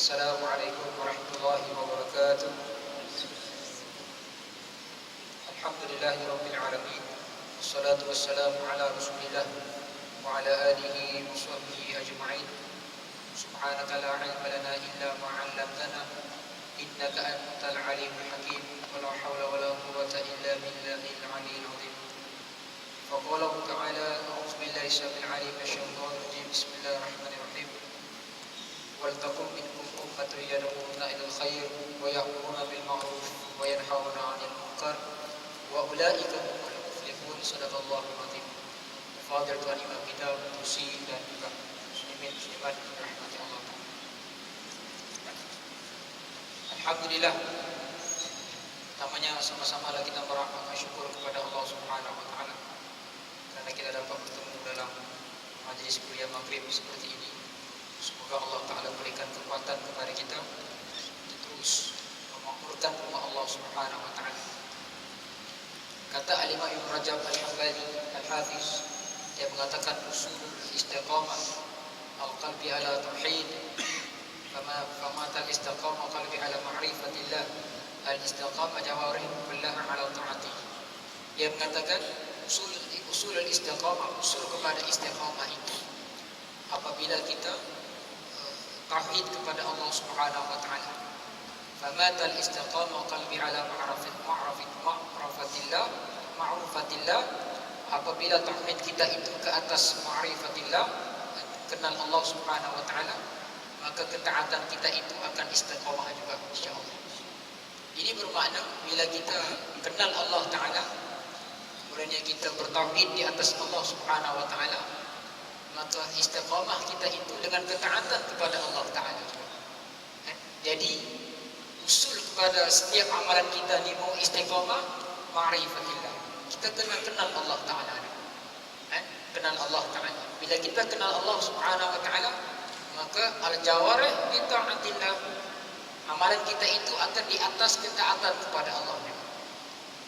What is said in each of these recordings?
Assalamualaikum warahmatullahi wabarakatuh. Alhamdulillahi rabbil alamin. Wassalatu wassalamu ala rasulillah wa ala alihi wa sahbihi ajma'in. Subhanaka la ilma lana illa ma 'allamtana innaka antal alimul hakim. Wa la hawla wa la quwwata illa billahil aliyyil azim. Faqala ta'ala a'udzu billahi samil 'alim minasyaitonir rajim. Bismillahirrahmanirrahim. Waltakum minkum ummatun yad'una ilal khair wa ya'muruna bil ma'ruf wa yanhauna 'anil munkar wa ulaika humul muflihun. Shadaqallahul azim. Fadil Tuhan Imam kita Tusi dan juga muslimin muslimat rahmati Allah. Alhamdulillah, pertamanya sama-sama kita merahmatkan syukur kepada Allah Subhanahu wa taala karena kita dapat bertemu dalam majlis kuliah maghrib seperti ini. Semoga Allah Ta'ala berikan kekuatan kepada kita terus memakmurkan rumah Allah Subhanahu Wa Ta'ala. Kata Al-Imam Ibn Rajab Al-Hambali Al-Hafiz, dia mengatakan usul istiqamah al-qalbi ala tauhid fama tal-istiqamah qalbi ala ma'rifatillah al-istiqamah jawarih kullaha ala ta'atih. Dia mengatakan usul istiqamah, usul kepada istiqamah itu apabila kita tauhid kepada Allah Subhanahu wa taala. Famatal istiqamah qalbi ala ma'rifatillah. Apabila tauhid kita itu ke atas ma'rifatillah, kenal Allah Subhanahu wa taala, maka ketaatan kita itu akan istiqamah juga insyaallah. Ini bermakna bila kita kenal Allah taala, kemudian kita bertauhid di atas Allah Subhanahu wa taala, maka istiqamah kita itu dengan ketaatan kepada Allah Ta'ala. Jadi usul kepada setiap amalan kita ni mau istiqamah ma'rifatillah. Kita kenal Allah Ta'ala. Kenal Allah Ta'ala. Bila kita kenal Allah Subhanahu Wa Ta'ala, maka al-jawarih bi ta'atillah. Amalan kita itu akan di atas ketaatan kepada Allah.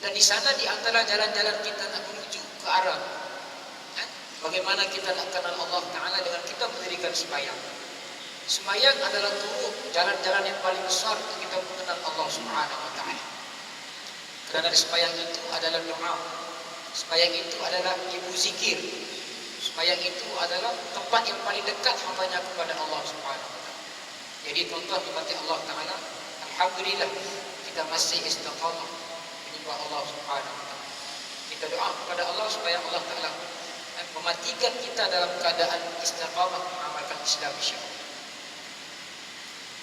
Dan di sana di antara jalan-jalan kita nak menuju ke arah bagaimana kita nak kenal Allah Ta'ala dengan kita mendirikan sembahyang. Sembahyang adalah turut jalan-jalan yang paling besar untuk kita mengenal Allah Subhanahu Wa Ta'ala. Kerana sembahyang itu adalah doa. Sembahyang itu adalah ibu zikir. Sembahyang itu adalah tempat yang paling dekat hambanya kepada Allah Subhanahu Wa Ta'ala. Jadi tuan-tuan dimati Allah Ta'ala, alhamdulillah kita masih istiqamah menyembah Allah Subhanahu Wa Ta'ala. Kita doa kepada Allah supaya Allah Ta'ala mematikan kita dalam keadaan istiqamah mengamalkan Islam insya-Allah.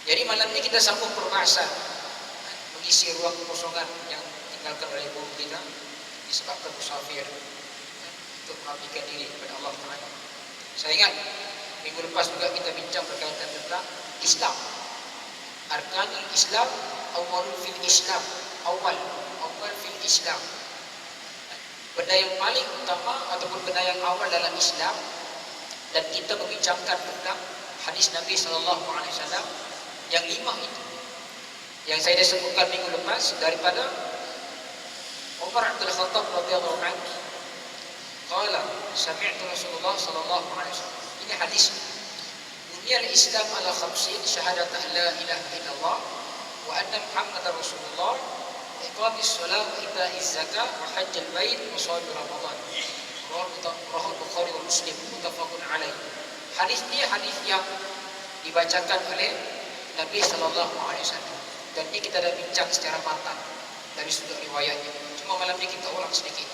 Jadi malam ini kita sambung perbahasan mengisi ruang kekosongan yang ditinggalkan oleh guru kita disebabkan musafir untuk mengabdikan diri kepada Allah Taala. Saya ingat minggu lepas juga kita bincang berkaitan tentang Islam. Arkanul Islam, awwalul fil Islam, awal fil Islam. Benda yang paling utama ataupun benda yang awal dalam Islam, dan kita membincangkan tentang hadis Nabi SAW yang 5 itu yang saya dah sebutkan minggu lepas daripada Umar bin Khattab radhiyallahu anhu. Qala sami'tu Rasulullah sallallahu alaihi wasallam. Ini hadis. Buniyal Islam ala khamsin syahadat la ilaha illallah wa anna Muhammadar Rasulullah, iqamis shalah wa ita'iz zakah wa hajjal bait wa shaum Ramadan. Rawahu Bukhari wa Muslim muttafaqun alaih. Hadis ini hadis yang dibacakan oleh Nabi sallallahu alaihi wasallam. Dan ini kita dah bincang secara matang dari sudut riwayatnya. Cuma malam ini kita ulang sedikit.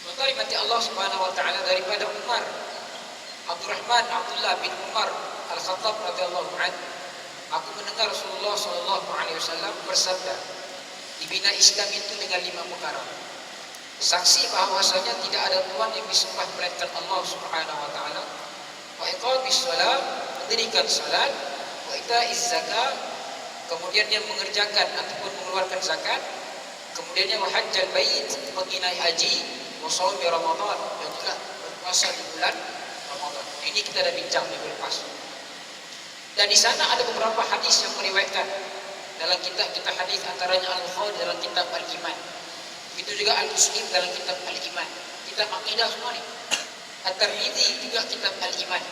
Maka mati Allah Subhanahu wa taala daripada Umar Abdurrahman Abdullah bin Umar Al-Khattab radhiyallahu anhu. Aku mendengar Rasulullah sallallahu alaihi wasallam bersabda, dibina Islam itu dengan 5 perkara. Saksi bahawasanya tidak ada Tuhan yang disembah melainkan Allah Subhanahu wa taala. Wa iqamis shalah, mendirikan salat, wa ita'iz zakah, kemudian yang mengerjakan ataupun mengeluarkan zakat, kemudiannya wa hajjal bait, menginai haji, wa shaum Ramadan, dan juga berpuasa di bulan Ramadan. Ini kita dah bincang minggu lepas. Dan di sana ada beberapa hadis yang meriwayatkan dalam kitab-kitab hadis, antaranya Al-Bukhari dalam kitab Al-Iman. Begitu juga Al-Muslim dalam kitab Al-Iman. Kitab akidah semua ni. At-Tirmidzi juga kitab Al-Iman.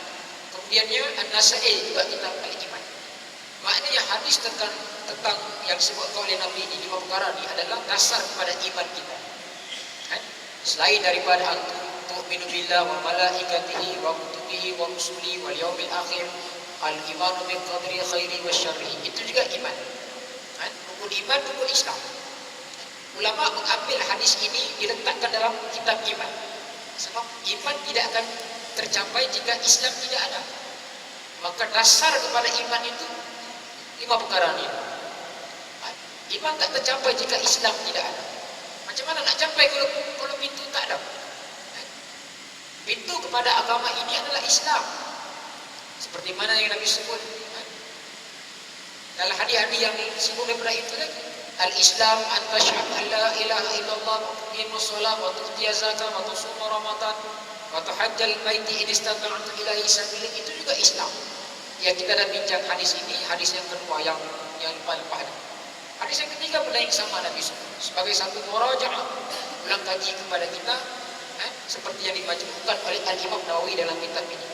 Kemudiannya An-Nasa'i juga kitab Al-Iman. hadis tentang yang disebutkan oleh Nabi ini, 5 perkara ini adalah dasar kepada iman kita. Kan? Selain daripada tu'minu billah wa malaikatihi wa kutubihi wa rusulihi wal yaumil akhir, al-imanu bil qadri khairi wa syarri, itu juga iman. Kan? Rukun iman, rukun Islam. Ulama mengambil hadis ini diletakkan dalam kitab iman. Sebab iman tidak akan tercapai jika Islam tidak ada. Maka dasar kepada iman itu 5 perkara ini. Iman tak tercapai jika Islam tidak ada. Macam mana nak capai kalau pintu tak ada? Pintu kepada agama ini adalah Islam. Seperti mana yang Nabi sebut dalam hadis-hadis yang disebut daripada itu lagi. Al-Islam an tashhadu an la ilaha illallah wa tuqimus shalah wa tu'tiya zakah wa tusuma ramadan wa tuhajjal baiti in istata'ta ilaihi sabila, itu juga Islam. Ya, kita dah bincang hadis ini, hadis yang kedua yang paling pada. Hadis yang ketiga pula yang sama Nabi sebagai satu murajaah, ulang kaji kepada kita, seperti yang dimajmukan oleh Al-Imam Nawawi dalam kitab ini.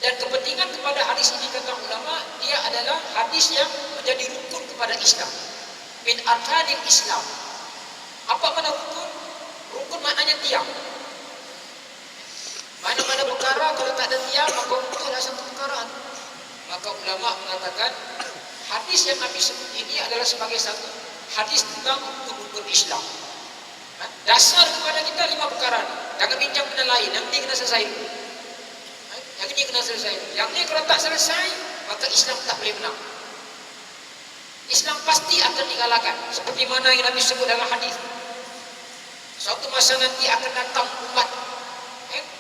Dan kepentingan kepada hadis ini kata ulama, dia adalah hadis yang menjadi rukun kepada Islam. Min arkanil Islam. Apa makna rukun? Rukun maknanya tiang. Mana-mana perkara kalau tak ada tiang, maka rukun adalah satu perkara. Maka ulama mengatakan hadis yang Nabi sebut ini adalah sebagai satu hadis tentang rukun Islam. Dasar kepada kita 5 perkara ini. Jangan bincang benda lain, yang ini kena selesai. Yang ini kena selesai. Yang ini kalau tak selesai, maka Islam tak boleh menang. Islam pasti akan dikalahkan. Seperti mana yang Nabi sebut dalam hadis. Suatu masa nanti akan datang umat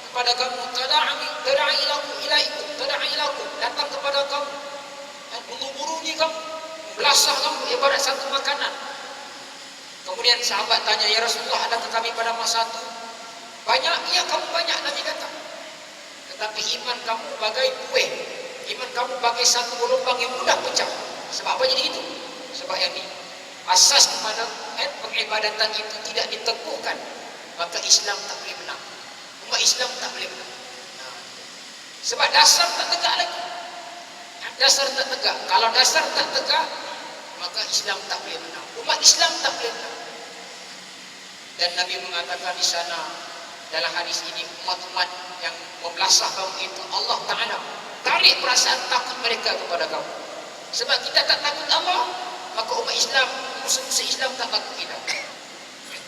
kepada kamu, tada'ilakum, datang kepada kamu, mengurungi kamu, belasah kamu ibarat satu makanan. Kemudian sahabat tanya, ya Rasulullah, adakah kami pada masa itu? Banyak, ya kamu banyak, Nabi kata. Tetapi iman kamu bagai kuih, iman kamu bagai satu gelombang yang mudah pecah. Sebab apa jadi itu? Sebab yang ini asas kepada pengibadatan itu tidak diteguhkan, maka Islam tak boleh menang. Umat Islam tak boleh menang. Sebab dasar tak tegak lagi. Dasar tak tegak. Kalau dasar tak tegak, maka Islam tak boleh menang. Umat Islam tak boleh menang. Dan Nabi mengatakan di sana dalam hadis ini, umat-umat yang membelasah kamu itu, Allah Ta'ala tarik perasaan takut mereka kepada kamu. Sebab kita tak takut Allah, maka umat Islam, musuh-musuh Islam tak takut kita.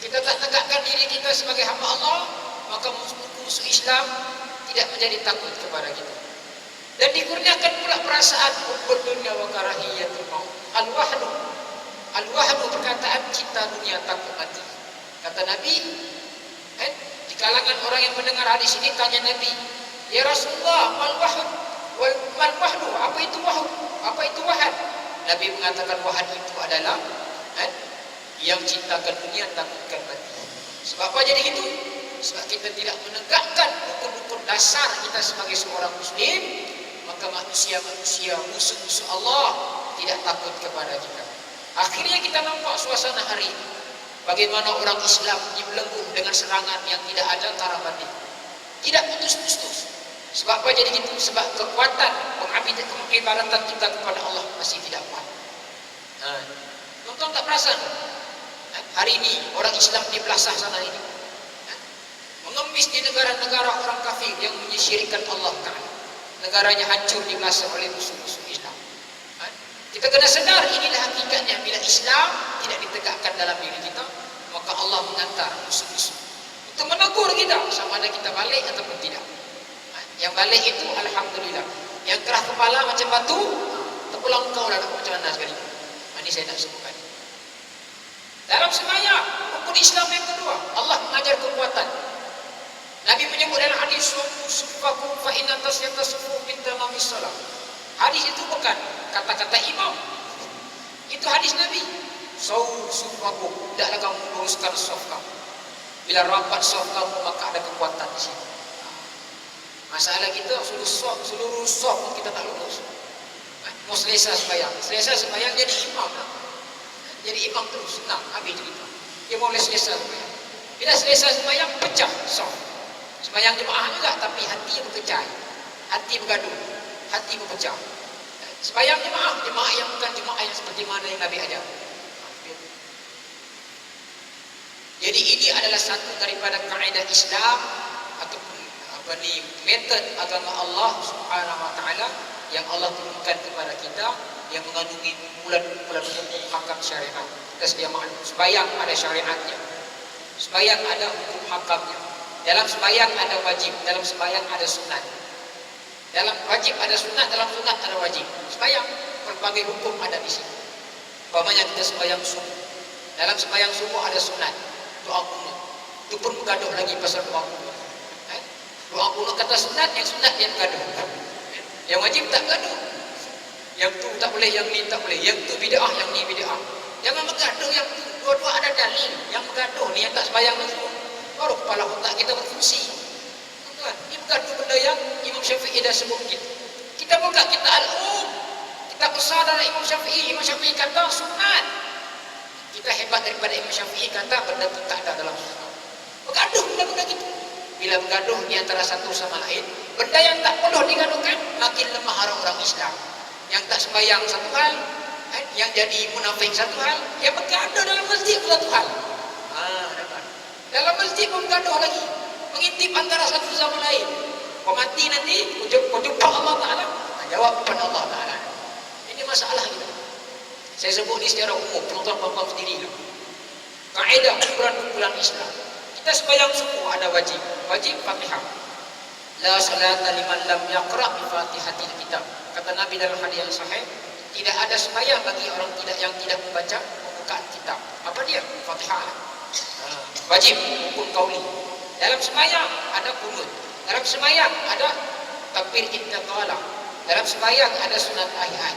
Kita tak tegakkan diri kita sebagai hamba Allah, maka musuh Islam tidak menjadi takut kepada kita. Dan dikurniakan pula perasaan hubbud dunya wa karahiyatul maut. Al-wahdu perkataan cinta dunia takut mati. Kata Nabi, di kalangan orang yang mendengar hadis ini tanya Nabi, ya Rasulullah, mal wahd? Apa itu wahd? Apa itu wahad? Nabi mengatakan wahad itu adalah yang cintakan dunia takutkan mati. Sebab apa jadi gitu? Sebab kita tidak menegakkan rukun-rukun dasar kita sebagai seorang muslim, maka manusia-manusia musuh-musuh Allah tidak takut kepada kita. Akhirnya kita nampak suasana hari ini, bagaimana orang Islam dibelenggu dengan serangan yang tidak ada tara banding, tidak putus-putus. Sebab apa jadi gitu? Sebab kekuatan pengibadatan kita kepada Allah masih tidak kuat. Tuan-tuan tak perasan? Hari ini orang Islam dibelasah sana ini, mengemis di negara-negara orang kafir yang menyisyirikkan Allah Ta'ala. Negaranya hancur dibelasah oleh musuh-musuh Islam. Kita kena sedar inilah hakikatnya. Bila Islam tidak ditegakkan dalam diri kita, maka Allah menghantar musuh-musuh untuk menegur kita, sama ada kita balik ataupun tidak. Yang balik itu alhamdulillah. Yang kerah kepala macam batu, terpulang kau dah macam mana sekali. Ini saya nak sebutkan. Dalam sembahyang, rukun Islam yang kedua, Allah mengajar kekuatan. Nabi menyebut dalam hadis, sufakum fa inna tasyata sufu min tamamis salat. Hadis itu bukan kata-kata imam. Itu hadis Nabi. Sufakum, tidaklah kamu meluruskan saf kamu. Bila rapat saf kamu, maka ada kekuatan di situ. Masalah kita seluruh saf pun kita tak lurus. Mau selesai sembahyang jadi imam lah. Jadi imam terus senang habis cerita. Dia mau selesai sembahyang. Bila selesai sembahyang pecah saf. Sembahyang jemaah juga, tapi hati berkecai, hati bergaduh, hati berpecah. Sembahyang jemaah yang bukan jemaah yang seperti mana yang Nabi ajar. Jadi ini adalah satu daripada kaidah Islam ataupun metode agama Allah Subhanahu wa taala yang Allah turunkan kepada kita, yang mengandungi kumpulan-kumpulan hukum hakam syariat. Kita sedia maklum, sembahyang ada syariatnya. Sembahyang ada hukum hakamnya. Dalam sembahyang ada wajib, dalam sembahyang ada sunat. Dalam wajib ada sunat, dalam sunat ada wajib. Sembahyang berbagai hukum ada di sini. Umpamanya kita sembahyang subuh. Dalam sembahyang subuh ada sunat, doa kunut. Itu pun bergaduh lagi pasal doa kunut. Doa kunut kata sunat, yang sunat yang bergaduh. Yang wajib tak bergaduh. Yang tu tak boleh, yang ni tak boleh. Yang tu bid'ah, yang ni bid'ah. Jangan bergaduh yang tu. Dua-dua ada dalil. Yang bergaduh ni yang tak sembahyang tu. Baru kepala otak kita berfungsi. Tuan, ini bergaduh benda yang Imam Syafi'i dah sebut kita. Kita buka kita al-um. Kita besar dari Imam Syafi'i. Imam Syafi'i kata sunat. Kita hebat daripada Imam Syafi'i kata benda tu tak ada dalam sunat. Bergaduh benda-benda gitu. Bila bergaduh di antara satu sama lain, benda yang tak perlu digaduhkan, makin lemah orang Islam. Yang tak sembahyang satu hal, yang jadi munafik satu hal, yang bergaduh dalam masjid satu hal. Dalam masjid pun bergaduh lagi, mengintip antara satu sama lain. Kau mati nanti, kau jumpa Allah Ta'ala, jawab kepada Allah Ta'ala. Ini masalah kita. Saya sebut ini secara umum, penonton-penonton sendiri. Kaedah kumpulan-kumpulan Islam. Kita sembahyang subuh ada wajib Fatihah. La salata liman lam yaqra' bi Fatihatil kitab. Kata Nabi dalam hadis yang sahih, tidak ada sembahyang bagi orang yang tidak membaca pembukaan kitab. Apa dia? Fatihah. Wajib hukum qauli. Dalam sembahyang ada kunut. Dalam sembahyang ada takbir intiqalah. Dalam sembahyang ada sunat ayat.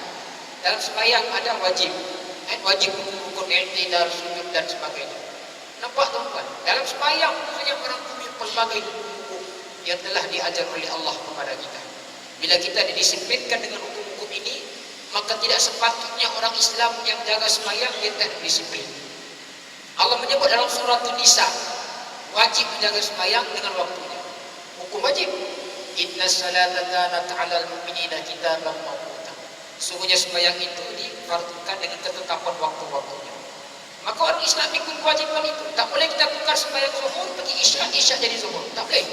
Dalam sembahyang ada wajib. Wajib rukun i'tidal, sujud dan sebagainya. Nampak tuan-tuan? Dalam sembahyang hanya merangkumi pelbagai hukum yang telah diajar oleh Allah kepada kita. Bila kita didisiplinkan dengan hukum-hukum ini, maka tidak sepatutnya orang Islam yang jaga sembahyang dia tak disiplin. Allah menyebut dalam surah An-Nisa, wajib menjaga sembahyang dengan waktunya. Hukum wajib. Inna salata kanat 'alal mu'minina kitaban mawquta. Sungguhnya sembahyang itu difardukan dengan ketetapan waktu-waktunya. Maka orang Islam ikut kewajiban itu. Tak boleh kita tukar sembahyang zuhur pergi isyak jadi zuhur. Tak boleh.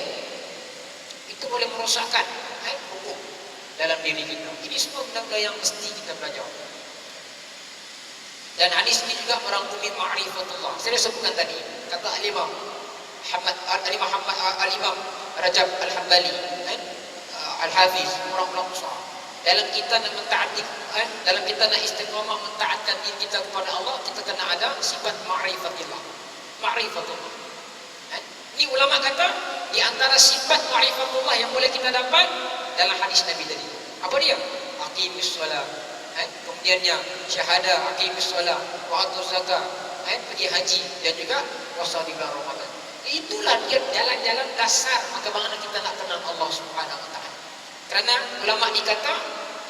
Itu boleh merosakkan hukum dalam diri kita. Ini semua benda-benda yang mesti kita belajar. Dan hadis ini juga merangkumi ma'rifatullah. Saya dah sebutkan tadi. Kata Al-Imam Rajab Al-Hambali, Al-Hafiz, orang-orang besar. Dalam kita nak mentaati Quran, dalam kita nak istiqamah mentaatkan diri kita kepada Allah, kita kena ada sifat ma'rifatillah. Ma'rifatullah. Ini ulama kata di antara sifat ma'rifatullah yang boleh kita dapat dalam hadis Nabi tadi. Apa dia? Aqimus solat. Kemudiannya syahadah, aqimus solat, wa atuz zakat, pergi haji dan juga puasa di bulan Ramadan. Itulah dia jalan-jalan dasar bagaimana kita nak kenal Allah Subhanahu wa taala. Kerana ulama dikata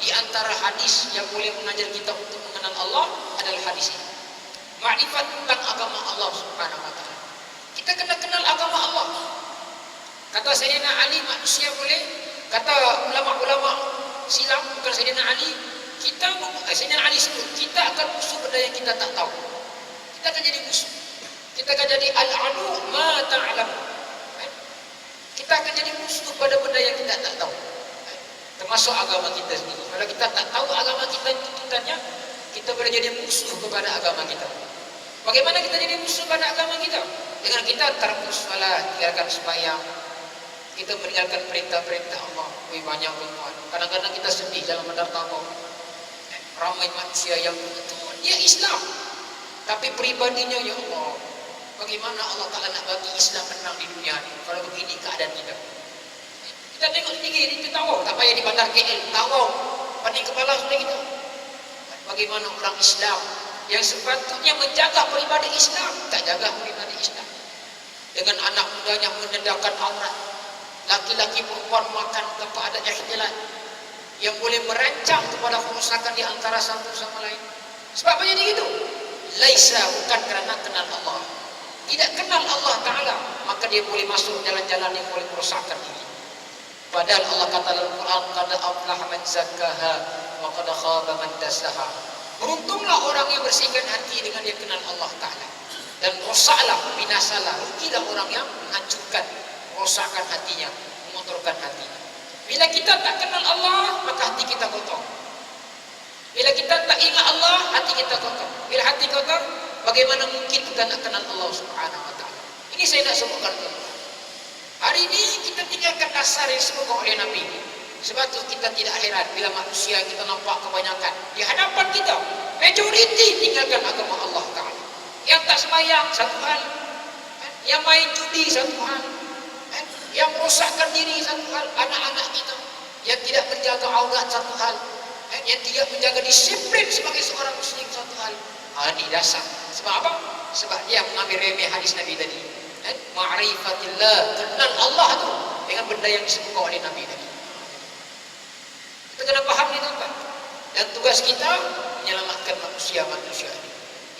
di antara hadis yang boleh mengajar kita untuk mengenal Allah adalah hadis ini. Makrifat tentang agama Allah Subhanahu wa taala. Kita kena kenal agama Allah. Kata Sayyidina Ali, manusia boleh, kata ulama-ulama silam bukan Sayyidina Ali, Sayyidina Ali sebut, kita akan musuh benda yang kita tak tahu. Kita akan jadi musuh. Kita akan jadi al-adu ma ta'lam. Kita akan jadi musuh pada benda yang kita tak tahu. Termasuk agama kita sendiri. Kalau kita tak tahu agama kita tuntutannya, kita boleh jadi musuh kepada agama kita. Bagaimana kita jadi musuh pada agama kita? Dengan kita tarkus salat, tinggalkan sembahyang. Kita meninggalkan perintah-perintah Allah. Banyak tuan. Kadang-kadang kita sedih dalam mendatangkan ramai manusia yang betul dia Islam, tapi pribadinya ya Allah, bagaimana Allah Ta'ala nak bagi Islam menang di dunia ini kalau begini keadaan kita? Kita tengok sendiri di Tawau, tak payah di bandar KL, Tawau, pening kepala sudah kita. Bagaimana orang Islam yang sepatutnya menjaga peribadi Islam, tak jaga peribadi Islam. Dengan anak mudanya mendedahkan aurat, laki-laki perempuan makan tanpa ada ikhtilat, yang boleh merancang kepada kerusakan di antara satu sama lain. Sebab apa jadi gitu? Laisa, bukan kerana kenal Allah. Tidak kenal Allah Ta'ala, maka dia boleh masuk jalan-jalan yang boleh merosakkan diri. Padahal Allah kata dalam Quran, qad aflaha man zakkaha wa qad khaba man dassaha. Beruntunglah orang yang bersihkan hati dengan dia kenal Allah Ta'ala. Dan rosaklah, binasalah, rugilah orang yang menghancurkan, merosakkan hatinya, mengotorkan hatinya. Bila kita tak kenal Allah, maka hati kita kotor. Bila kita tak ingat Allah, hati kita kotor. Bila hati kotor, bagaimana mungkin kita nak kenal Allah Subhanahu Wa Ta'ala? Ini saya nak sebutkan. Hari ini kita tinggalkan dasar yang disebutkan oleh Nabi. Sebab itu kita tidak heran bila manusia kita nampak kebanyakan di hadapan kita, majoriti tinggalkan agama Allah Ta'ala. Yang tak sembahyang satu hal, yang main judi satu hal, yang merosakkan diri satu hal, anak-anak kita yang tidak menjaga aurat satu hal, yang tidak menjaga disiplin sebagai seorang muslim satu hal. Ini dasar. Sebab apa? Sebab dia mengambil remeh hadis Nabi tadi. Ma'rifatillah, kenal Allah tu dengan benda yang disebutkan oleh Nabi tadi. Kita kena faham ni tuan-tuan. Dan tugas kita menyelamatkan manusia-manusia ini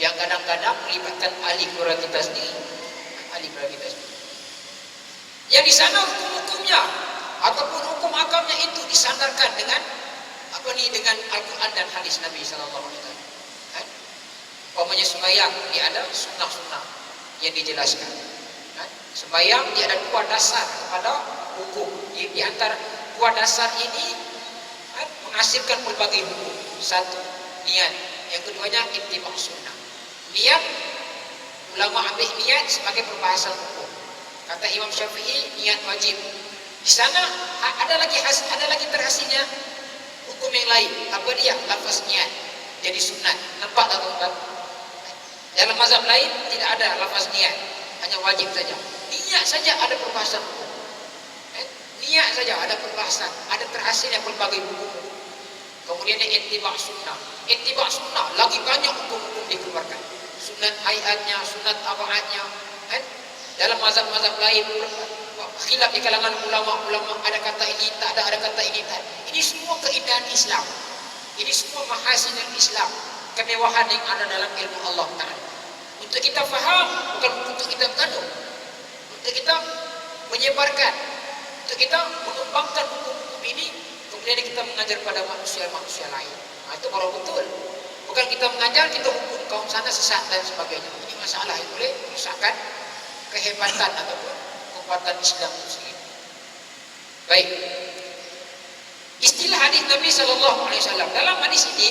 yang kadang-kadang melibatkan ahli keluarga kita sendiri. Ahli keluarga kita sendiri. Yang di sana hukum-hukumnya ataupun hukum agamanya itu disandarkan dengan dengan Al-Quran dan hadis Nabi sallallahu alaihi wasallam. Umpamanya sembahyang, dia ada sunnah-sunnah yang dijelaskan. Sembahyang dia ada dua dasar kepada hukum. Di antara dua dasar ini menghasilkan berbagai hukum. Satu, niat. Yang keduanya ittiba' sunnah. Niat, ulama ambil niat sebagai perbahasan hukum. Kata Imam Syafi'i, niat wajib. Di sana ada lagi terhasilnya hukum yang lain. Apa dia? Lafaz niat jadi sunat. Nampak tak tuan-tuan? Dalam mazhab lain tidak ada lafaz niat, hanya wajib saja. Niat saja ada perbahasan hukum. Niat saja ada perbahasan, ada terhasilnya berbagai hukum. Kemudian ittiba' sunnah. Ittiba' sunnah lagi banyak hukum-hukum dikeluarkan. Sunat hayatnya, sunat abaatnya. Dalam mazhab-mazhab lain khilaf di kalangan ulama-ulama, ada kata ini tak ada kata ini tak. Ini semua keindahan Islam. Ini semua mahasin Islam, kemewahan yang ada dalam ilmu Allah Ta'ala. Untuk kita faham, bukan untuk kita mengandung. Untuk kita menyebarkan, untuk kita mengembangkan hukum-hukum ini, kemudian kita mengajar pada manusia-manusia lain. Itu baru betul. Bukan kita mengajar, kita hukum kaum sana sesat dan sebagainya. Ini masalah yang boleh merusakkan kehebatan ataupun kekuatan Islam itu sendiri. Baik. Istilah hadis Nabi sallallahu alaihi wasallam. Dalam hadis ini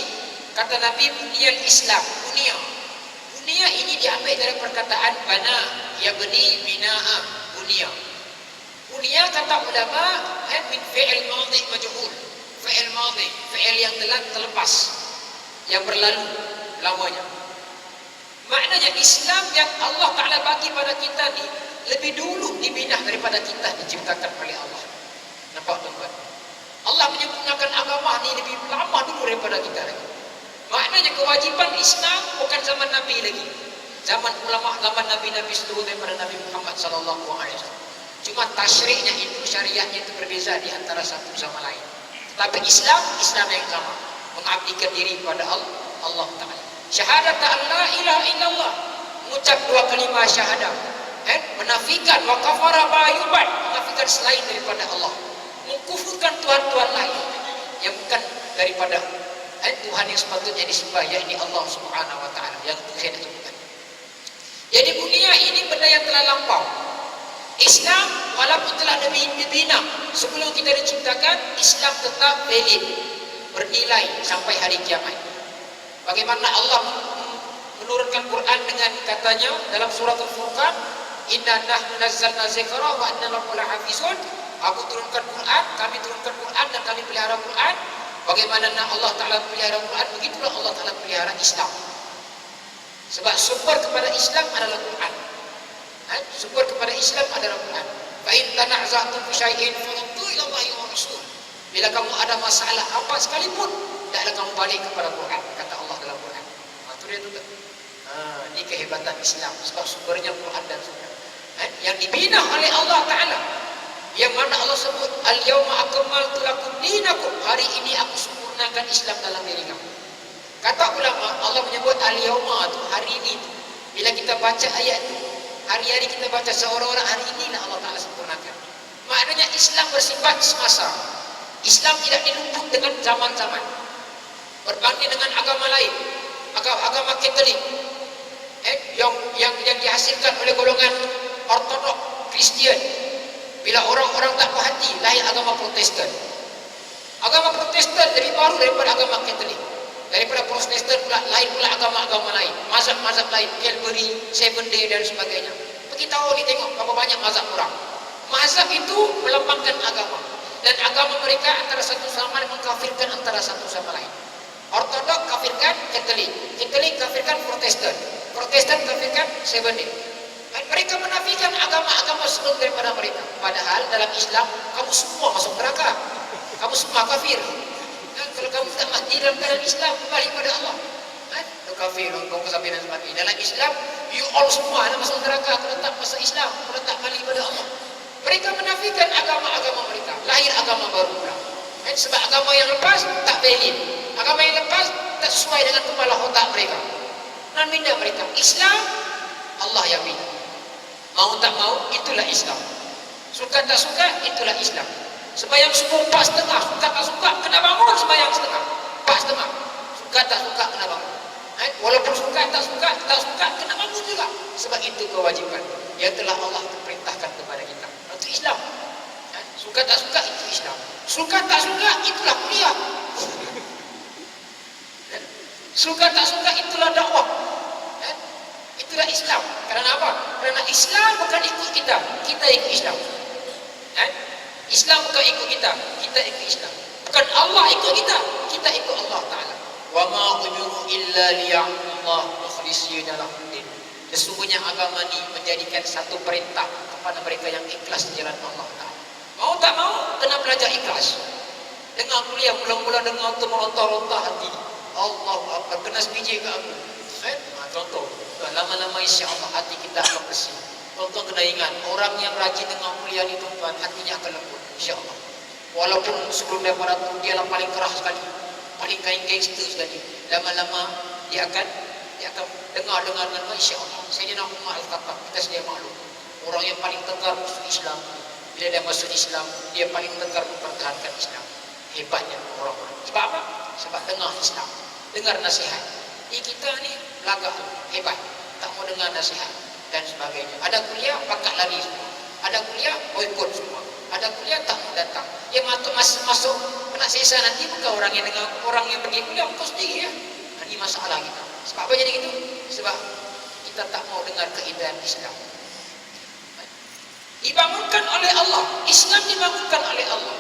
kata Nabi buniyal Islam, bunia ini diambil dari perkataan bana, yabni bina'a, bunia. Bunia kata ulama min fi'il madhi majhul. Fi'il madhi, fi'il yang telah terlepas, yang berlalu lamanya. Maknanya Islam yang Allah Ta'ala bagi pada kita ni lebih dulu dibina daripada kita diciptakan oleh Allah. Nampak tuan-tuan? Allah menyempurnakan agama ni lebih lama dulu daripada kita lagi. Maknanya kewajiban Islam bukan zaman Nabi lagi. Zaman ulama, zaman Nabi-Nabi seluruh daripada Nabi Muhammad sallallahu alaihi wasallam. Cuma tasyriknya itu, syariatnya itu berbeza di antara satu sama lain. Tetapi Islam yang sama, mengabdikan diri kepada Allah Ta'ala. Syahadat la ilaha illallah, mengucap dua kalimah syahadah, menafikan wa kafara ma yubad, menafikan selain daripada Allah, mengkufurkan tuhan-tuhan lain yang bukan daripada Tuhan yang sepatutnya disembah, yakni Allah Subhanahu wa Ta'ala, yang Tuhan itu bukan. Jadi dunia ini benda yang telah lampau. Islam walaupun telah dibina sebelum kita diciptakan, Islam tetap valid, bernilai sampai hari kiamat. Bagaimana Allah menurunkan Quran dengan katanya dalam surah Al-Furqan, inna nahnu nazzalna dzikra wa inna lahu lahafizun. Aku turunkan Quran, kami turunkan Quran dan kami pelihara Quran. Bagaimana Allah Ta'ala pelihara Quran, begitulah Allah Ta'ala pelihara Islam. Sebab sumber kepada Islam adalah Quran. Sumber kepada Islam adalah Quran. Fa in tanaza'tum fi syai'in faruddu ila Allahi wa Rasul. Bila kamu ada masalah apa sekalipun, hendaklah kamu balik kepada Quran, kata Allah dalam Quran. Itu dia tu. Ini kehebatan Islam sebab sumbernya Quran dan Sunnah. Yang dibina oleh Allah Ta'ala, yang mana Allah sebut al-yawma akmaltu lakum dinakum, hari ini aku sempurnakan Islam dalam diri kamu. Kata ulama, Allah menyebut al-yawma itu hari ini itu. Bila kita baca ayat itu, hari-hari kita baca seorang-orang, hari inilah Allah Ta'ala sempurnakan. Maknanya Islam bersifat semasa. Islam tidak diluput dengan zaman-zaman. berbanding dengan agama lain, agama Katolik, yang dihasilkan oleh golongan Ortodok Kristian. Bila orang-orang tak puas hati, lahir agama Protestan. Agama Protestan lebih baru daripada agama Katolik. Daripada Protestan pula lahir pula agama-agama lain, mazhab-mazhab lain, Calvary, Seventh Day dan sebagainya. Pergi tahu ni, tengok berapa banyak mazhab orang. Mazhab itu melambangkan agama, dan agama mereka antara satu sama lain mengkafirkan antara satu sama lain. Ortodok kafirkan Katolik, Katolik kafirkan Protestan, Protestan kafirkan Seventh Day. Mereka menafikan agama-agama sebelum daripada mereka. Padahal dalam Islam kamu semua masuk neraka, kamu semua kafir. Kalau kamu tak mati dalam keadaan Islam, kembali pada Allah, itu kafir, kamu kafir dan sebagainya. Dalam Islam, you all semua nak masuk neraka kalau tak masuk Islam, kalau tak kembali pada Allah. Mereka menafikan agama-agama mereka, lahir agama baru pula. Sebab agama yang lepas tak valid, agama yang lepas tak sesuai dengan kepala otak mereka. Dan bina mereka Islam, Allah yang bina. Mau tak mau, itulah Islam. Suka tak suka, itulah Islam. Sembahyang subuh 4:30, suka tak suka, kena bangun sembahyang setengah 4:30. Suka tak suka, kena bangun. Walaupun suka tak suka, kena bangun juga. Sebab itu kewajiban yang telah Allah perintahkan kepada kita. Itu Islam. Suka tak suka, itu Islam. Suka tak suka, itulah kuliah. Suka tak suka, itulah dakwah. Itulah Islam. Kerana apa? Kerana Islam bukan ikut kita, kita ikut Islam. Islam bukan ikut kita, kita ikut Islam. Bukan Allah ikut kita, kita ikut Allah Ta'ala. Wa ma umiru illa liya'budullah mukhlishina lahuddin. Sesungguhnya agama ini menjadikan satu perintah kepada mereka yang ikhlas di jalan Allah Ta'ala. Mau tak mau, kena belajar ikhlas. Dengar kuliah, mula-mula dengar tu meronta-ronta hati. Allahu Akbar, kena sebiji ke aku. Contoh, lama-lama insya-Allah hati kita akan bersih. Contoh kena ingat, orang yang rajin dengan kuliah ni tuan-tuan, hatinya akan lembut insya-Allah. Walaupun sebelum daripada tu dia lah paling keras sekali, paling gangster sekali. Lama-lama dia akan dengar dengan insya-Allah. Sayyidina Umar Al-Khattab, kita sedia maklum, orang yang paling tegar musuh Islam. Bila dia masuk Islam, dia paling tegar mempertahankan Islam. Hebatnya orang. Sebab apa? Sebab dengar Islam, dengar nasihat. Kita ni belagak, hebat, tak mau dengar nasihat dan sebagainya. Ada kuliah, pakat lari semua. Ada kuliah, boikot semua. Ada kuliah, tak mau datang. Dia masuk kena sesa nanti bukan orang yang dengar, orang yang pergi kuliah, kau sendiri ya. Ini masalah kita. Sebab apa jadi gitu? Sebab kita tak mau dengar keindahan Islam. Dibangunkan oleh Allah, Islam dibangunkan oleh Allah.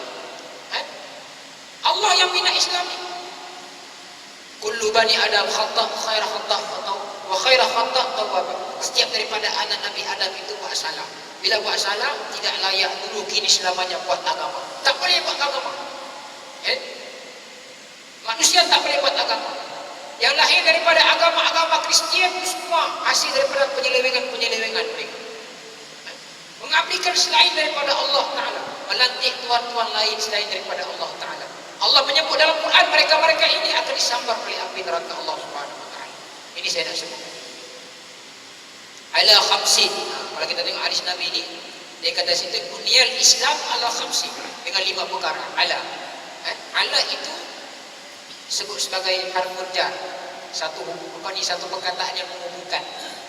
Allah yang bina Islam ni. Kullu bani Adam khata' khair khata' wa khair khata' tawwab. Setiap daripada anak Nabi Adam itu buat salah. Bila buat salah, tidak layak dulu kini selamanya buat agama. Tak boleh buat agama. Manusia tak boleh buat agama. Yang lahir daripada agama-agama Kristian itu semua hasil daripada penyelewengan mereka. Mengabdikan selain daripada Allah Ta'ala, melantik tuan-tuan lain selain daripada Allah Ta'ala. Allah menyebut dalam Quran mereka-mereka ini akan disambar oleh api neraka Allah Subhanahu Wa Ta'ala. Ini saya nak sebut. Ala khamsin. Kalau kita tengok hadis Nabi ini, dia kata situ buniyal Islam ala khamsin, dengan 5 perkara. Ala. Ala itu sebut sebagai harful jar. Satu perkataan yang menghubungkan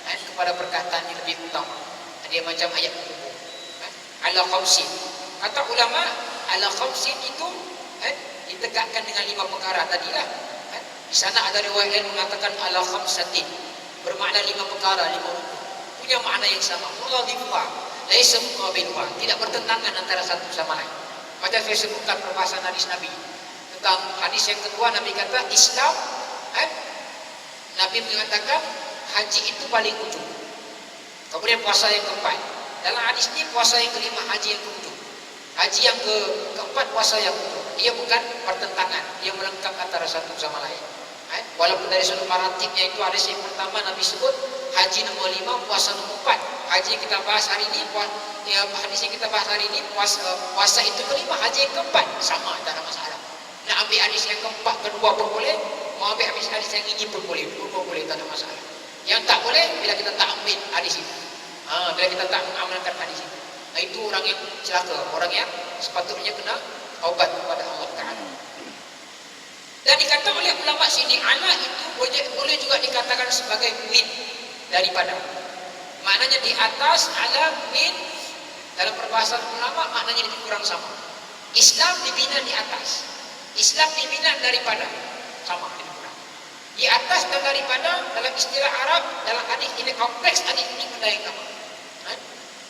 kepada perkataan yang lebih utama. Dia macam ayat menghubung. Ala khamsin. Kata ulama, ala khamsin itu ditegakkan dengan 5 perkara tadilah. Di sana ada riwayat lain mengatakan ala khamsatin, bermakna 5 perkara, 5 rukun. Punya makna yang sama. Allah dibuat. Laisa muqabiluha, tidak bertentangan antara satu sama lain. Macam saya sebutkan perbahasan hadis Nabi. Tentang hadis yang kedua, Nabi kata Islam, Nabi mengatakan haji itu paling ujung. Kemudian puasa yang keempat. Dalam hadis ini puasa yang kelima, haji yang keujung. Haji yang keempat, puasa yang ujung. Dia bukan pertentangan, dia melengkap antara satu sama lain. Walaupun dari sudut maratibnya itu hadis yang pertama Nabi sebut haji nombor 5, puasa nombor 4. Haji yang kita bahas hari ini, hadis yang kita bahas hari ini, puasa itu kelima, haji yang keempat, sama, tak ada masalah. Nak ambil hadis yang keempat, kedua pun boleh, mau ambil hadis yang ini pun boleh, dua boleh, tak ada masalah. Yang tak boleh bila kita tak ambil hadis itu. Bila kita tak mengamalkan hadis itu. Nah, itu orang yang celaka, orang yang sepatutnya kena taubat kepada Allah Ta'ala. Dan dikatakan oleh ulama sini, ala itu boleh juga dikatakan sebagai min daripada. Maknanya di atas, ala, min. Dalam perbahasan ulama maknanya lebih kurang sama. Islam dibina di atas, Islam dibina daripada, sama lebih kurang. Di atas dan daripada dalam istilah Arab, dalam hadis ini kompleks, hadis ini benda yang sama.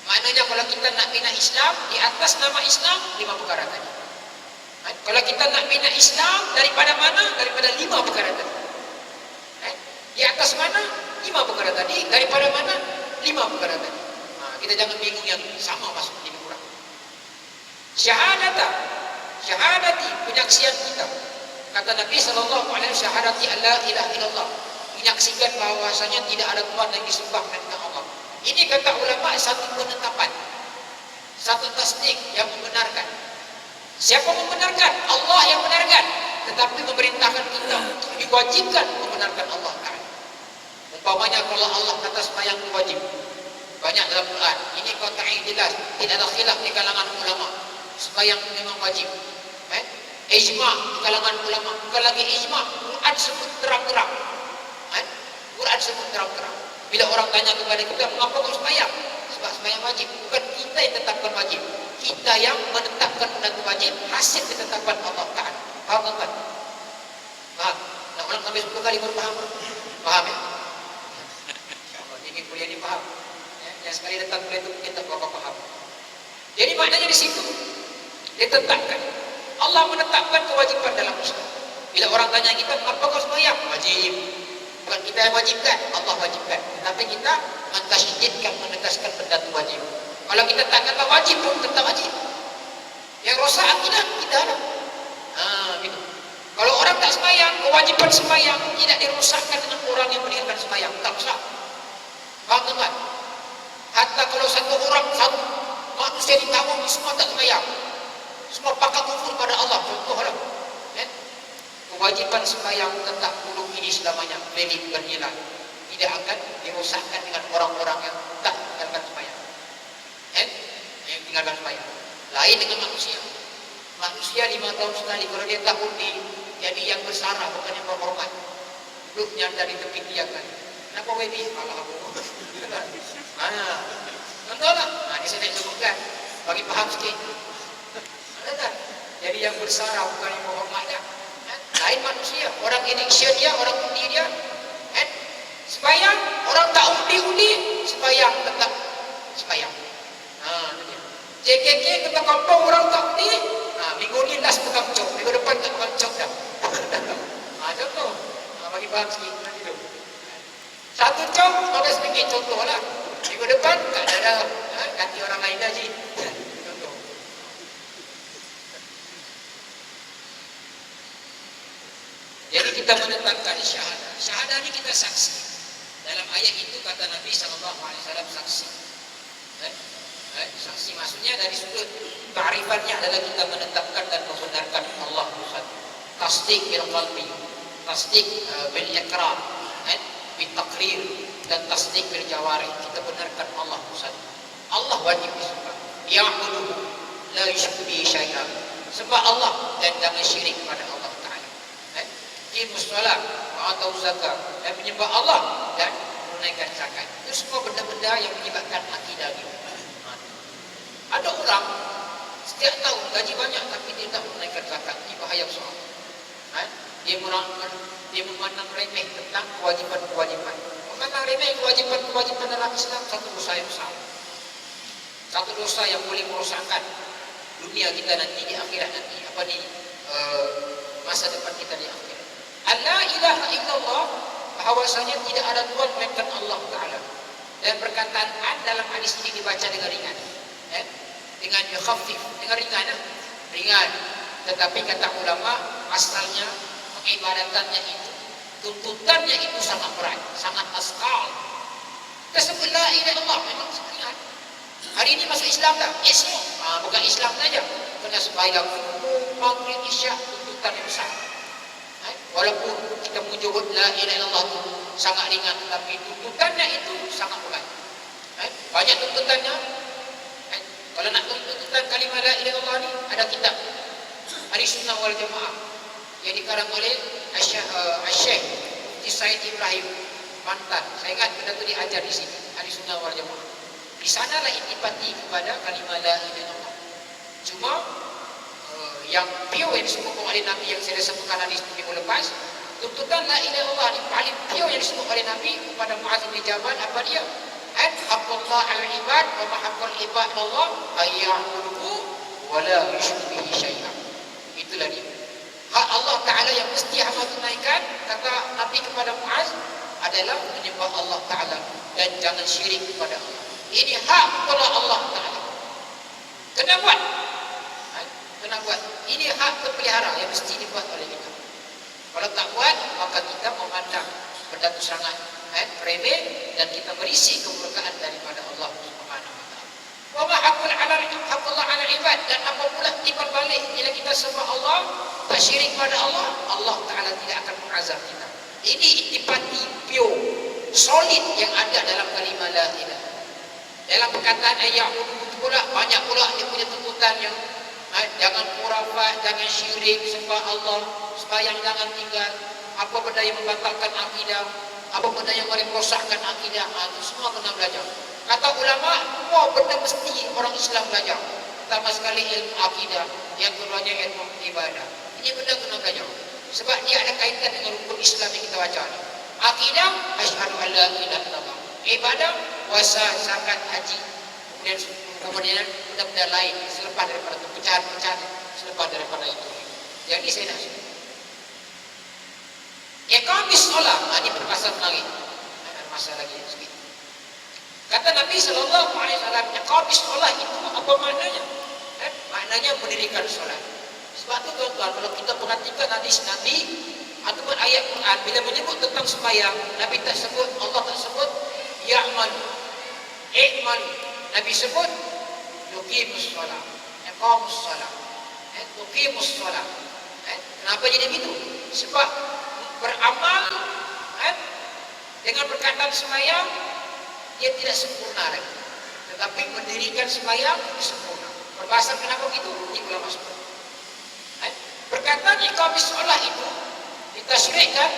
Maknanya kalau kita nak bina Islam, di atas nama Islam 5 perkara tadi. Kalau kita nak bina Islam daripada mana? Daripada 5 perkara tadi. Di atas mana? 5 perkara tadi. Daripada mana? 5 perkara tadi. Kita jangan bingung yang sama masuk lebih kurang. Syahadati, penyaksian kita. Kata Nabi SAW, syahadati alla ilaha illallah, menyaksikan bahawasanya tidak ada Tuhan yang disembah melainkan Allah. Ini kata ulama satu penetapan, satu tasdik yang membenarkan. Siapa membenarkan? Allah yang membenarkan. Tetapi memerintahkan kita, diwajibkan membenarkan Allah Ta'ala. Umpamanya kalau Allah kata sembahyang itu wajib, banyak dalam Quran. Ini qat'i jelas, tidak ada khilaf di kalangan ulama. Sembahyang memang wajib. Ijma' di kalangan ulama. Bukan lagi ijma', Quran sebut terang-terang. Quran sebut terang-terang. Bila orang tanya kepada kita, mengapa kau sembahyang? Sebab sembahyang wajib. Bukan kita yang tetapkan wajib, kita yang menetapkan benda itu wajib, hasil ketetapan Allah Ta'ala. Faham tuan? Faham? Nak ulang sampai 10 kali baru faham? Faham ya? InsyaAllah, jadi kuliah ini faham. Yang sekali datang kuliah itu mungkin tak berapa paham. Jadi maknanya di situ ditetapkan. Allah menetapkan kewajiban dalam Islam. Bila orang tanya kita, apa kau sembahyang? Wajib. Bukan kita yang wajibkan, Allah wajibkan. Tetapi kita mentasydidkan, menegaskan benda itu wajib. Kalau kita tak kata wajib pun tetap wajib. Yang rosak akidah tidak ada. Gitu. Kalau orang tak sembahyang, kewajiban sembahyang tidak dirosakkan dengan orang yang meninggalkan sembahyang, tak rosak. Faham tuan? Hatta kalau satu orang, satu manusia di kampung semua tak sembahyang, semua pakat kufur pada Allah, contohlah. Kewajiban sembahyang tetap belum ini selamanya, beli bukan hilang. Tidak akan dirosakkan dengan orang-orang yang tak meninggalkan sembahyang. Yang tinggalkan sembahyang. Lain dengan manusia. Manusia 5 tahun sekali kalau dia tak undi, jadi yang bersara bukan yang berhormat. Duduknya dari tepi dia kan. Kenapa webi? Alah aku. Contohlah. Ini saya nak sebutkan bagi paham sikit. Ada. Jadi yang bersara bukan yang berhormat dah. Lain manusia, orang election dia, orang undi dia, sembahyang, orang tak undi, sembahyang tetap sembahyang. JKK kita kampung orang tak undi, minggu ni last tukang cok, minggu depan tak tukang cok dah. Contoh, bagi faham sikit nanti tu. Satu cok, boleh sedikit contoh lah. Minggu depan tak ada, ganti orang lain dah je. Jadi kita menetapkan syahadah. Syahadah ini kita saksi. Dalam ayat itu kata Nabi SAW saksi. Saksi maksudnya dari sudut ta'rifannya adalah kita menetapkan dan membenarkan Allah satu. Tasdik bil qalbi, tasdik bil iqrar, bil taqrir, dan tasdik bil jawarih. Kita benarkan Allah satu. Allah wajib disembah. Ya'buduhu la yusyriku bihi syai'an. Sembah Allah dan jangan syirik kepada Allah. Imus salat, atau zakat, dan menyembah Allah dan menunaikan zakat. Itu semua benda-benda yang menyebabkan akidah kita. Ada orang setiap tahun gaji banyak tapi dia tak menunaikan zakat. Ini bahaya besar. Dia memandang remeh tentang kewajipan-kewajipan. Memandang remeh kewajipan-kewajipan dalam Islam satu dosa yang besar. Satu dosa yang boleh merosakkan dunia kita nanti di akhirat nanti. Masa depan kita di akhirat. La ilaha illallah, bahawasanya tidak ada Tuhan melainkan Allah Ta'ala. Dan perkataan dalam hadis ini dibaca dengan ringan, dengan khafif, dengan ringan. Tetapi kata ulama, asalnya pengibadatannya itu, tuntutannya itu sangat berat, sangat askal. Kita sebut la ilaha illallah memang ringan. Hari ini masuk Islam dah, esok bukan Islam saja, kena sembahyang maghrib isya, tuntutan yang besar. Walaupun kita menyebut la ilaha illallah itu sangat ringan, tapi tuntutannya itu sangat berat. Banyak tuntutannya. Kalau nak tuntutan kalimah la ilaha illallah ni, ada kitab Ahli Sunnah wal Jamaah. yang dikarang oleh Syekh Said Ibrahim Mantan. Saya ingat benda itu diajar di sini, Ahli Sunnah wal Jamaah. Di sanalah intipati kepada kalimah la ilaha illallah. Cuma yang pure yang disebutkan oleh Nabi yang saya sebutkan hadis minggu lepas, tuntutan la ilaha illallah yang paling pure yang disebut oleh Nabi kepada Muaz bin Jabal, apa dia? Haqqullah al-ibad wa mahaqqul ibad Allah ayya'buduhu wa la yusyriku bihi syai'an. Itulah dia. Hak Allah Ta'ala yang mesti hamba tunaikan, kata Nabi kepada Muaz, adalah menyembah Allah Ta'ala dan jangan syirik kepada Allah. Ini hak kepada Allah Ta'ala. Kena buat. Kena buat. Ini hak terpelihara yang mesti dibuat oleh kita. Kalau tak buat, maka kita memandang benda itu sangat remeh dan kita berisi kemurkaan daripada Allah Subhanahu wa taala. Wa ma haqqullah 'ala ibad, dan apabila timbal balik bila kita sembah Allah, tak syirik pada Allah, Allah Taala tidak akan mengazab kita. Ini intipati pure, solid yang ada dalam kalimah la ilaha. Dalam perkataan ayat pula banyak pula dia punya tuntutan yang jangan khurafat, jangan syirik, sembah Allah, sembahyang jangan tinggal, apa benda yang membatalkan akidah, apa benda yang boleh merosakkan akidah, itu semua kena belajar. Kata ulama, semua benda mesti orang Islam belajar. Pertama sekali ilmu akidah, yang keduanya ilmu ibadah. Ini benda kena belajar. Sebab dia ada kaitan dengan rukun Islam yang kita baca ni. Akidah, asyhadu an la ilaha illallah. Ibadah, puasa, zakat, haji. Kemudian benda-benda lain selepas daripada itu, pecahan-pecahan selepas daripada itu. Jadi saya nak sebut. Iqamis solat, ini permasalahan lagi. Ada masalah lagi sikit. Kata Nabi sallallahu alaihi wasallam, iqamis solat itu apa maknanya? Maknanya mendirikan solat. Sebab itu tuan-tuan, kalau kita perhatikan hadis Nabi ataupun ayat Quran, bila menyebut tentang sembahyang, Nabi tak sebut, Allah tak sebut ya'mal, i'mal. Nabi sebut yuqimus solat, iqamus solat, yuqimus solat. Kenapa jadi begitu? Sebab beramal dengan perkataan sembahyang dia tidak sempurna lagi, tetapi mendirikan sembahyang sempurna. Perbahasan kenapa begitu? Ini ulama sebut. Perkataan iqamis solat itu ditasyri'kan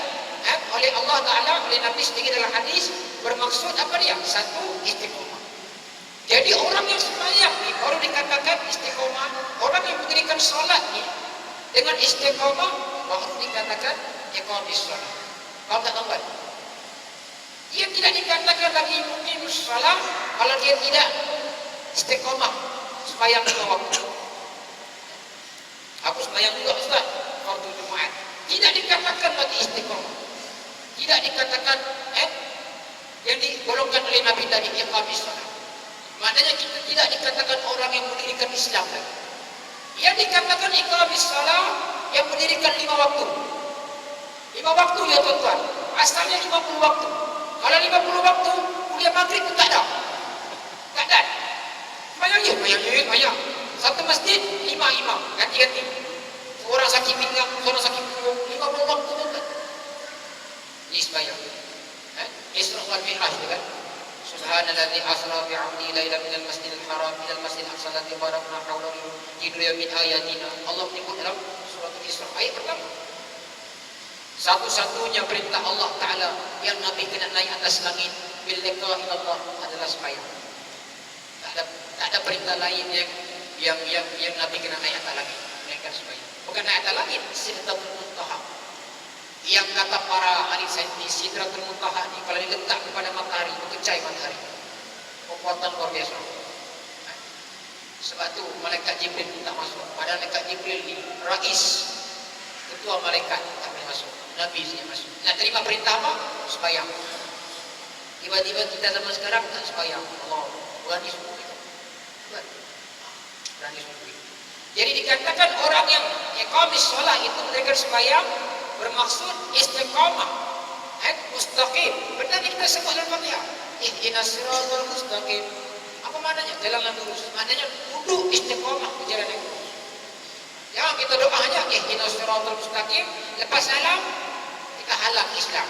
oleh Allah Ta'ala, oleh Nabi sendiri dalam hadis, bermaksud apa dia? Satu, istiqomah. Jadi orang yang sembahyang ni baru dikatakan istiqomah. Orang yang mendirikan solat ni dengan istiqomah baru dikatakan iqamis solat. Kau tak tahu kan? Dia tidak dikatakan lagi muqimus solat kalau dia tidak istiqomah sembahyang lima waktu. Aku sembahyang juga Ustaz, waktu Jumaat. Tidak dikatakan lagi istiqomah. Tidak dikatakan yang digolongkan oleh Nabi tadi iqamis solat. Maknanya kita tidak dikatakan orang yang mendirikan Islam lagi. Yang dikatakan iqamis solat yang mendirikan lima waktu. Lima waktu ya tuan-tuan. Asalnya 50 waktu. Kalau 50 waktu, kuliah maghrib pun tak ada. Tak ada. Bayang. Satu masjid, 5 imam. Ganti-ganti. Seorang sakit pinggang, seorang sakit punggung. 50 waktu tuan-tuan. Ini sembahyang. Isra wal Mi'raj kan? Subhanalladzi asra bi 'abdihi lailan minal masjidil haram ilal masjidil aqsa alladzi barakna hawlahu linuriyahu min ayatina. Allah menyebut dalam surah Al-Isra ayat pertama. Satu-satunya perintah Allah Ta'ala yang Nabi kena naik atas langit bil liqa ilallah adalah sembahyang. Tak ada perintah lain yang Nabi kena naik atas langit melainkan sembahyang. Bukan naik atas langit, Sidratul Muntaha. Yang kata para ahli saintis, Sidratul Muntaha ni kalau diletak kepada matahari, berkecai matahari. Kekuatan luar biasa. Sebab tu malaikat Jibril tak masuk. Padahal malaikat Jibril ni rais, ketua malaikat, tak boleh masuk. Nabi saja masuk. Nak terima perintah apa? Sembahyang. Tiba-tiba kita zaman sekarang tak sembahyang. Allah berani semua itu. Berani semua itu. Jadi dikatakan orang yang iqamis solat itu mereka sembahyang bermaksud istiqamah, mustaqim. Benar kita sebut dalam Fatihah. Ihdinas siratal mustaqim. Apa maknanya? Jalan yang lurus. Maknanya duduk istiqamah di jalan yang lurus. Jangan kita doa hanya ihdinas siratal mustaqim, lepas salam kita halang Islam,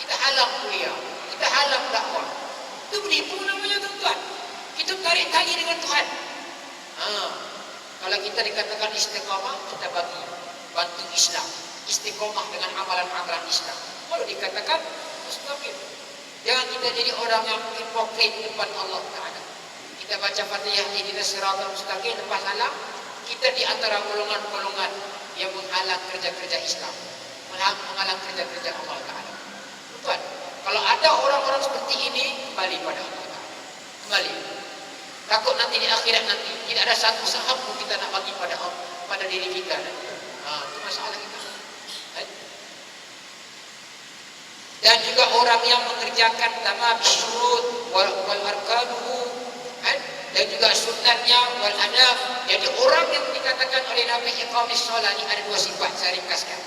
kita halang kuliah, kita halang dakwah. Itu menipu namanya tuan-tuan. Kita tarik tali dengan Tuhan. Kalau kita dikatakan istiqamah, kita bantu Islam. istiqomah dengan amalan-amalan Islam. Kalau dikatakan mustaqim. Jangan kita jadi orang yang hipokrit depan Allah Ta'ala. Kita baca Fatihah ihdinas siratal mustaqim, lepas salam, kita di antara golongan-golongan yang menghalang kerja-kerja Islam, menghalang kerja-kerja Allah Ta'ala. Tuan, kalau ada orang-orang seperti ini, kembali pada Allah Ta'ala. Kembali. Takut nanti di akhirat nanti tidak ada satu saham pun kita nak bagi pada diri kita. Itu masalah kita. Dan juga orang yang mengerjakan tamam syurut wal arkanuhu, dan juga sunatnya wal adab. Jadi orang yang dikatakan oleh Nabi iqamis shalah ini ada dua sifat, saya ringkaskan.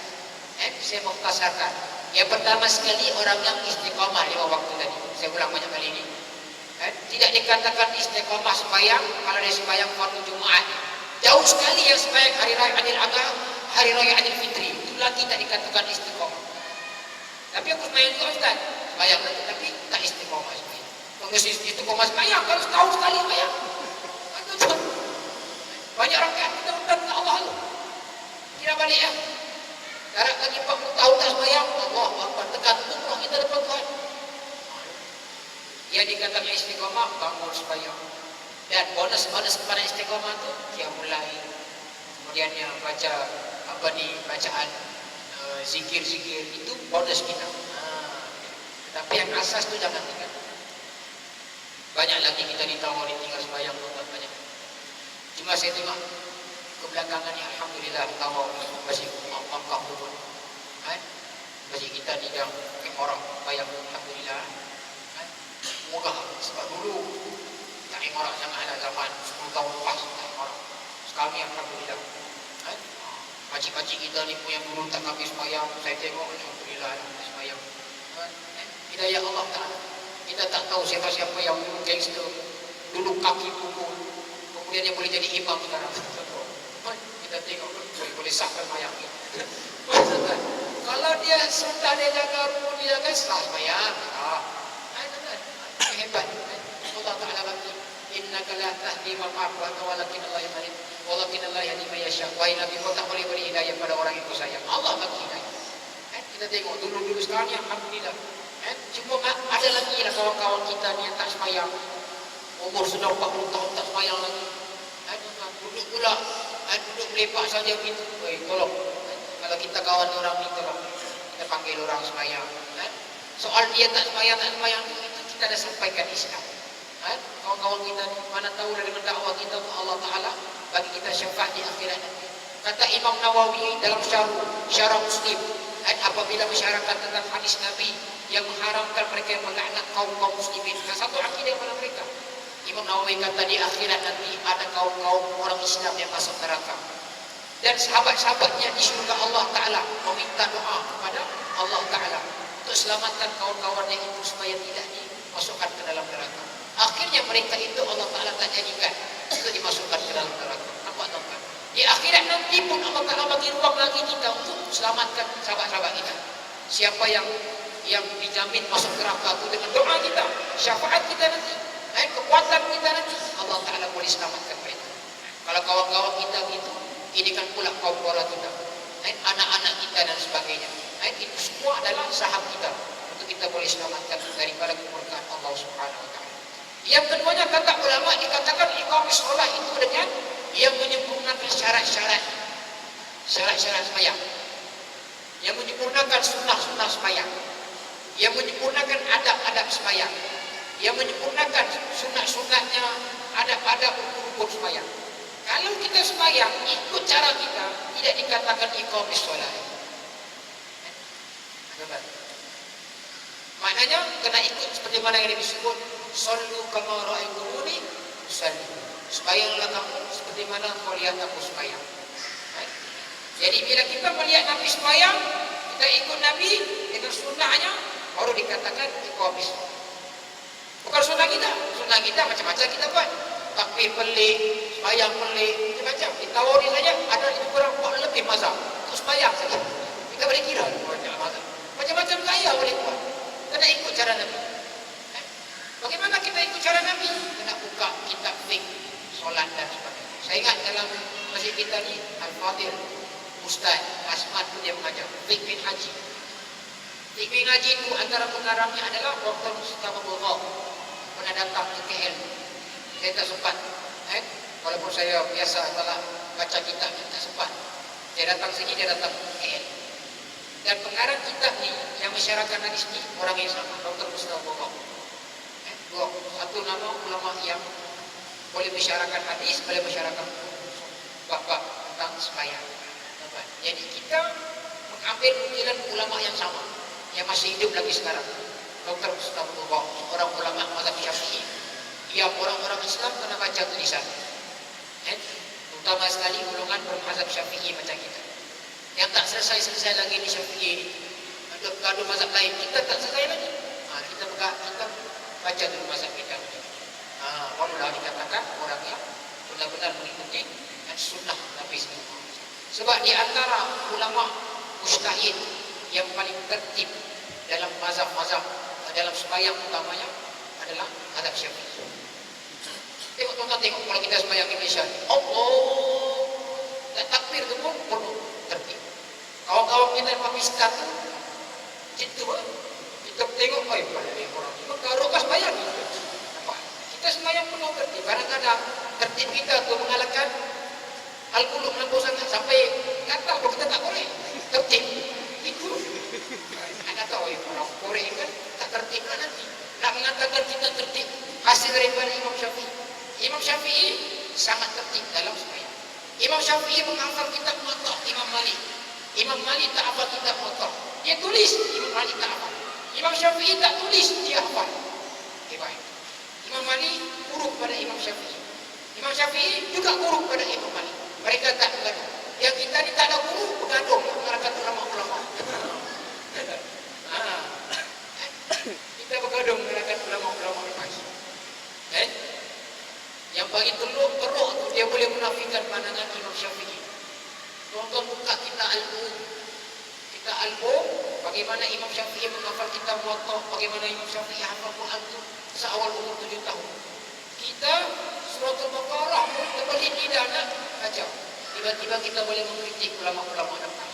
Saya mukhtasarkan. Yang pertama sekali orang yang istiqamah 5 waktu tadi. Saya ulang banyak kali ini. Tidak dikatakan istiqamah sembahyang kalau dia sembahyang fardu Jumaat. Jauh sekali yang sembahyang hari raya Idul Adha, hari raya Idul Fitri. Itu lagi tak dikatakan istiqamah. Tapi aku sembahyang juga Ustaz. Sembahyang lagi tapi tak istiqamah sembahyang. Mengisi istiqamah sembahyang kalau setahun sekali sembahyang. Banyak rakyat kita hutang dengan Allah tu. Kira balik ya. Darab lagi 40 tahun tak sembahyang, Allah Akbar, tekan umrah kita depan Tuhan. Dia dikatakan istiqamah, bangun sembahyang. Dan bonus kepada istiqamah tu qiyamul lail. Kemudian yang baca bacaan zikir-zikir itu bonus kita. Tapi yang asas tu jangan tinggal. Banyak lagi kita ditawari tinggal sembahyang banyak. Cuma saya tengok kebelakangan ni alhamdulillah tawar masih angka turun. Masih kita tidak orang bayang alhamdulillah. Semoga sebab dulu tak orang sangat ada zaman 10 tahun lepas tak orang. Sekarang ni alhamdulillah. Pakcik-pakcik kita ni pun yang dulu tak habis sembahyang, saya tengok alhamdulillah sembahyang. Hidayah Allah Ta'ala. Kita tak tahu siapa-siapa yang dulu gangster, dulu kaki pukul, kemudian dia boleh jadi imam sekarang. Kita tengok boleh sahkan sembahyang ni. Kalau dia sudah dia jaga rukun, dia jaga sah sembahyang. Hebat. Allah Ta'ala bagi innaka la tahdi man ahbabta walakin Allah yahdi walakin Allah yahdi man yasha. Wahai Nabi, kau tak boleh beri hidayah pada orang yang kau sayang. Allah bagi hidayah. Kita tengok dulu sekarang ni alhamdulillah. Cuma ada lagi lah kawan-kawan kita ni yang tak sembahyang. Umur sudah 40 tahun tak sembahyang lagi. Duduk pula, duduk melepak saja begitu. Tolong. Kalau kita kawan orang ni, tolong. Kita panggil orang sembahyang. Soal dia tak sembahyang itu kita dah sampaikan Islam. Kawan-kawan kita ni, mana tahu dari dakwah kita ke Allah Ta'ala bagi kita syafaat di akhirat nanti. Kata Imam Nawawi dalam syarah Muslim, apabila masyarakat tentang hadis Nabi yang mengharamkan mereka yang melaknat kaum muslimin, satu akidah pada mereka. Imam Nawawi kata di akhirat nanti ada kaum-kaum orang Islam yang masuk neraka. Dan sahabat-sahabatnya di syurga Allah Ta'ala meminta doa kepada Allah Ta'ala untuk selamatkan kawan-kawannya itu supaya tidak dimasukkan ke dalam neraka. Akhirnya mereka itu Allah Ta'ala tak jadikan untuk dimasukkan ke dalam neraka. Nampak tak? Di akhirat nanti pun Allah Ta'ala bagi ruang lagi kita untuk selamatkan sahabat-sahabat kita. Siapa yang dijamin masuk neraka itu dengan doa kita, syafaat kita nanti, kekuatan kita nanti, Allah Ta'ala boleh selamatkan mereka. Kalau kawan-kawan kita gitu, ini kan pula kaum bola kita, anak-anak kita dan sebagainya. Itu semua adalah saham kita untuk kita boleh selamatkan daripada kemurkaan Allah Subhanahu Wa Ta'ala. Yang keduanya kata ulama dikatakan iqamis shalah itu dengan yang menyempurnakan syarat-syarat sembahyang, yang menyempurnakan sunnah-sunnah sembahyang, yang menyempurnakan adab-adab sembahyang, yang menyempurnakan sunat-sunatnya, adab-adab rukun sembahyang. Kalau kita sembahyang ikut cara kita, tidak dikatakan iqamis shalah. Maknanya kena ikut seperti mana yang disebut sallu kama ra'aytumuni usalli. Sembahyanglah kamu seperti mana kau lihat aku sembahyang. Jadi bila kita melihat Nabi sembahyang, kita ikut Nabi dengan sunnahnya, baru dikatakan iqamis. Bukan sunnah kita macam-macam kita buat. Takbir pelik, sembahyang pelik, macam-macam. Ditawari saja ada kurang lebih mazhab. Untuk sembahyang saja. Kita boleh kira macam-macam gaya boleh buat. Kena ikut cara Nabi. Bagaimana kita ikut cara Nabi? Kena buka kitab fiqh, solat dan sebagainya. Saya ingat dalam masjid kita ni Al-Fadhil Ustaz Asma Ahmad pun dia mengajar fiqh bin haji. Fiqh bin haji itu antara pengarangnya adalah Dr. Mustafa Bulgha. Pernah datang ke KL. Saya tak sempat. Walaupun saya biasa telah baca kitab, tak sempat. Saya datang sini, dia datang ke KL. Dan pengarang kitab ni yang masyarakat hadis ni orang yang sama, Dr. Mustafa Bulgha. Satu nama ulama yang boleh masyarakat hadis, boleh masyarakat bab-bab tentang sembahyang. Jadi kita mengambil nukilan ulama yang sama, yang masih hidup lagi sekarang. Dr. Mustafa Bulgha, seorang ulama mazhab Syafi'i. Yang orang-orang Islam kena baca tulisan. Terutama sekali golongan bermazhab Syafi'i macam kita. Yang tak selesai-selesai lagi di Syafi'i ini. Ada mazhab lain, kita tak selesai lagi. Kita baca dulu mazhab kita. Barulah dikatakan orang yang benar-benar mengikuti sunnah Nabi SAW. Sebab di antara ulama mujtahid yang paling tertib dalam mazhab-mazhab dalam sembahyang utamanya adalah mazhab Syafi'i. Tengok tuan-tuan, tengok kalau kita sembahyang Indonesia, Allah, dan takbir itu pun perlu tertib. Kawan-kawan kita yang Pakistan tu, gitu kita tengok, boleh orang itu garuk pas sembahyang. Kita sembahyang penuh tertib. Kadang-kadang tertib kita tu mengalahkan Al-Qulub melampau sangat sampai kata kalau kita tak korek tertib. Itu anda tahu orang korek kan tak tertib kan nanti. Nak mengatakan kita tertib hasil daripada Imam Syafi'i. Imam Syafi'i sangat tertib dalam sembahyang. Imam Syafi'i menghafal kitab Muwatta Imam Malik. Imam Malik tak hafal kitab Muwatta. Dia tulis, Imam Malik tak hafal. Imam Syafi'i tak tulis, dia hafal. Baik. Imam Malik buruk pada Imam Syafi'i. Imam Syafi'i juga buruk pada Imam Malik. Mereka tak bergaduh. Yang kita ni tak ada guru, bergaduh mengarahkan ulama-ulama. Kita bergaduh mengarahkan ulama-ulama lepas. Yang bagi teruk tu dia boleh menafikan pandangan Imam Syafi'i. Tonton buka kita Al-Um. Kita Al-Um, bagaimana Imam Syafi'i menghafal kitab Muwatta, bagaimana Imam Syafi'i hafal Quran itu seawal umur 7 tahun. Kita surah Al-Baqarah pun terbalik lidah nak baca. Tiba-tiba kita boleh mengkritik ulama-ulama depan.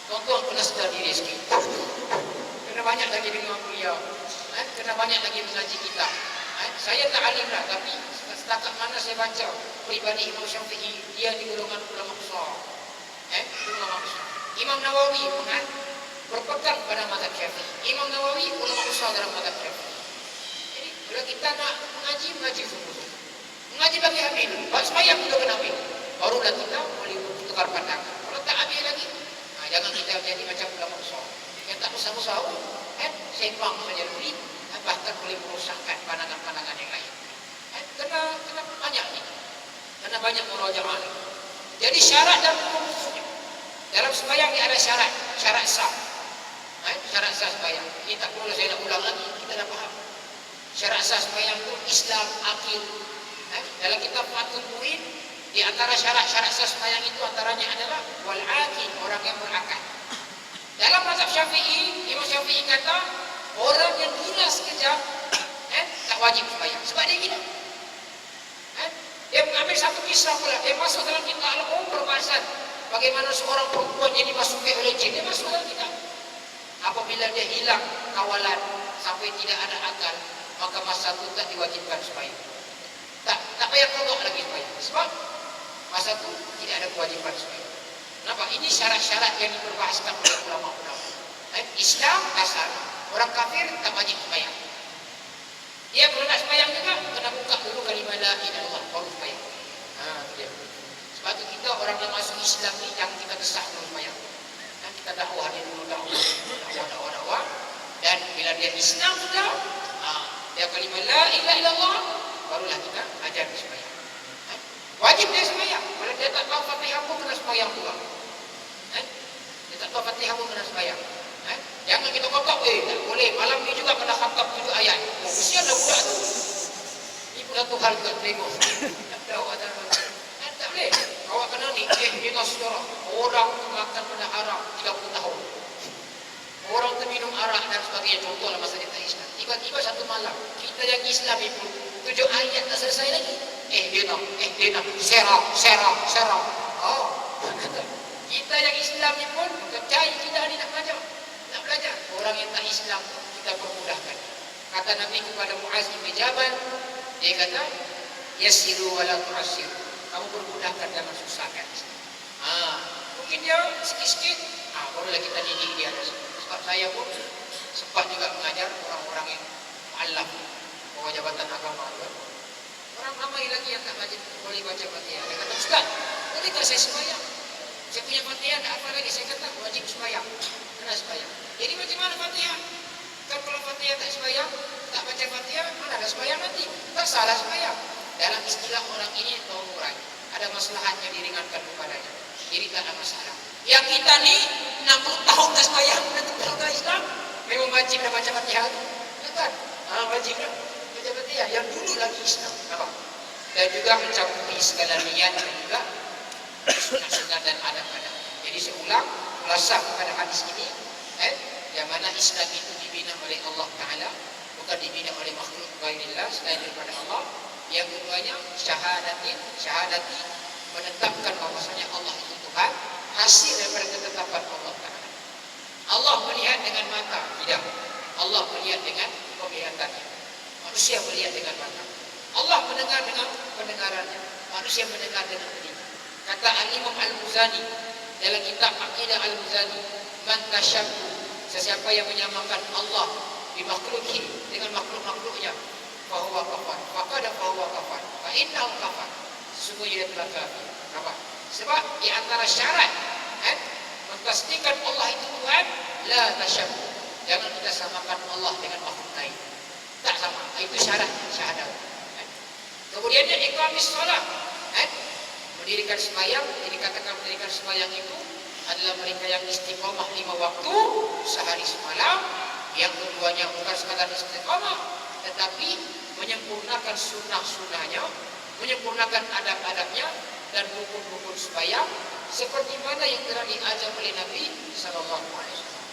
Tuan-tuan kena sedar diri sikit. Kena banyak lagi dengar kuliah. Kena banyak lagi mengaji kitab. Saya tak alim lah, tapi setakat mana saya baca peribadi Imam Syafi'i, dia di golongan ulama besar. Ulama besar. Imam Nawawi pun berpegang pada mazhab Syafi'i. Imam Nawawi ulama besar dalam mazhab Syafi'i. Jadi kalau kita nak mengaji sungguh-sungguh. Mengaji bagi ambil, buat sembahyang kita kena ambil. Barulah kita boleh bertukar pandangan. Kalau tak ambil lagi, jangan kita jadi macam ulama besar. Yang tak besar-besar pun, sembang saja dulu, bahkan boleh merosakkan pandangan-pandangan yang lain. Kena banyak ni. Kena banyak murajaah. Jadi syarat dan rukunnya. Dalam sembahyang ni ada syarat sah. Syarat sah sembahyang. Ini tak perlu saya nak ulang lagi, kita dah faham. Syarat sah sembahyang itu Islam, akil. Dalam kitab Fathul Mu'in, di antara syarat-syarat sah sembahyang itu antaranya adalah wal aqil, orang yang berakal. Dalam mazhab Syafi'i, Imam Syafi'i kata orang yang gila sekejap tak wajib sembahyang sebab dia gila. Dia mengambil satu kisah pula, dia masuk dalam kitab Al-Um perbahasan bagaimana seorang perempuan yang dimasuki oleh jin. Dia masuk dalam kitab. Apabila dia hilang kawalan sampai tidak ada akal, maka masa itu tak diwajibkan sembahyang. Tak payah qada lagi sembahyang. Sebab masa itu tidak ada kewajiban sembahyang. Kenapa? Ini syarat-syarat yang diperbahaskan oleh ulama-ulama. Islam dasar, orang kafir tak wajib sembahyang. Dia kalau nak sembahyang juga kena buka dulu kalimah la ilaha illallah baru sembahyang. Dia. Sebab itu kita orang yang masuk Islam ni jangan kita desak dulu sembahyang. Kita dakwah dia dulu dakwah. Dan bila dia Islam sudah, dia kalimah la ilaha illallah barulah kita ajar dia sembahyang. Wajib dia sembahyang. Kalau dia tak tahu Fatihah pun kena sembahyang pula. Dia tak tahu Fatihah pun kena sembahyang. Jangan kita kotak, tak boleh. Malam ni juga kena khatam 7 ayat. Kesian dah budak tu. Ini pun satu hal juga tengok. Tak boleh. Awak kena ni, kita saudara. Orang makan benda haram 30 tahun. Orang terminum arak dan sebagainya. Contohlah masa dia tak Islam. Tiba-tiba satu malam, kita yang Islam itu 7 ayat tak selesai lagi. Dia nak. Serah. Kita yang Islam ni pun percaya kita ni nak belajar. Orang yang tak Islam kita permudahkan. Kata Nabi kepada Muaz bin Jabal, dia kata, yassiru wa la tu'assiru. Kamu permudahkan, jangan susahkan. Mungkin dia sikit-sikit, barulah kita didik dia. Sebab saya pun sempat juga mengajar orang-orang yang mu'allaf, bawa jabatan agama. Orang ramai lagi yang tak boleh baca Fatihah. Dia kata, Ustaz, bolehkah saya sembahyang? Saya punya Fatihah tak apa lagi. Saya kata, wajib sembahyang. Kena sembahyang. Jadi macam mana Fatihah? Kan kalau Fatihah tak sembahyang, tak baca Fatihah, mana ada sembahyang nanti? Tak salah sembahyang. Dalam istilah orang ini tawuran, ada maslahat yang diringankan kepadanya. Jadi tak ada masalah. Yang kita ni 60 tahun tak sembahyang, nanti kalau tak Islam, memang wajib dah baca Fatihah. Kan? Wajib dah baca Fatihah. Yang dulu lagi Islam. Nampak? Dan juga mencakupi segala niat dan juga sunat-sunat dan adab-adab. Jadi saya ulang, khulasa kepada hadis ini, yang mana Islam itu dibina oleh Allah Ta'ala, bukan dibina oleh makhluk ghairillah selain daripada Allah. Yang keduanya, syahadati menetapkan bahwasanya Allah itu Tuhan, hasil daripada ketetapan Allah Ta'ala. Allah melihat dengan mata, tidak. Allah melihat dengan penglihatannya. Manusia melihat dengan mata. Allah mendengar dengan pendengarannya. Manusia mendengar dengan telinga. Kata Al-Imam Al-Muzani dalam kitab Aqidah Al-Muzani, man tasyabbu, sesiapa yang menyamakan Allah bimakhluqih, dengan makhluk-makhluknya, fahuwa kafar. Maka ada fahuwa kafar. Fa innahu kafar. Sesungguhnya dia telah kafir. Kenapa? Sebab di antara syarat mentasdiqkan Allah itu Tuhan, la tasyabbu. Jangan kita samakan Allah dengan makhluk lain. Tak sama. Itu syarat syahadat. Kemudian dia iqamis solat. Mendirikan sembahyang, dikatakan mendirikan sembahyang itu adalah mereka yang istiqamah 5 waktu sehari semalam. Yang keduanya bukan sekadar istiqamah, tetapi menyempurnakan sunnah-sunnahnya, menyempurnakan adab-adabnya dan rukun-rukun sembahyang seperti mana yang telah diajar oleh Nabi sallallahu alaihi wasallam.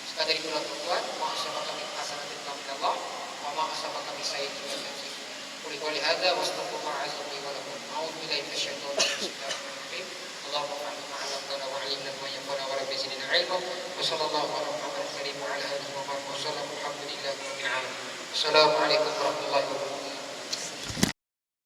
Sekadar itu tuan, ma asabaka min hasanatin min Allah wa ma asabaka min sayyi'atin min nafsik. Qul qawli hadza wastaghfirullah azza wa jalla. A'udzu billahi minasyaitonir rajim. Allahumma anna ma'alana wa 'allimna ma yanfa'una wa rabbi zidna 'ilma. Wa sallallahu ala Muhammadin wa ala alihi wa sahbihi wa sallam. Alhamdulillahi rabbil alamin. Assalamualaikum warahmatullahi wabarakatuh.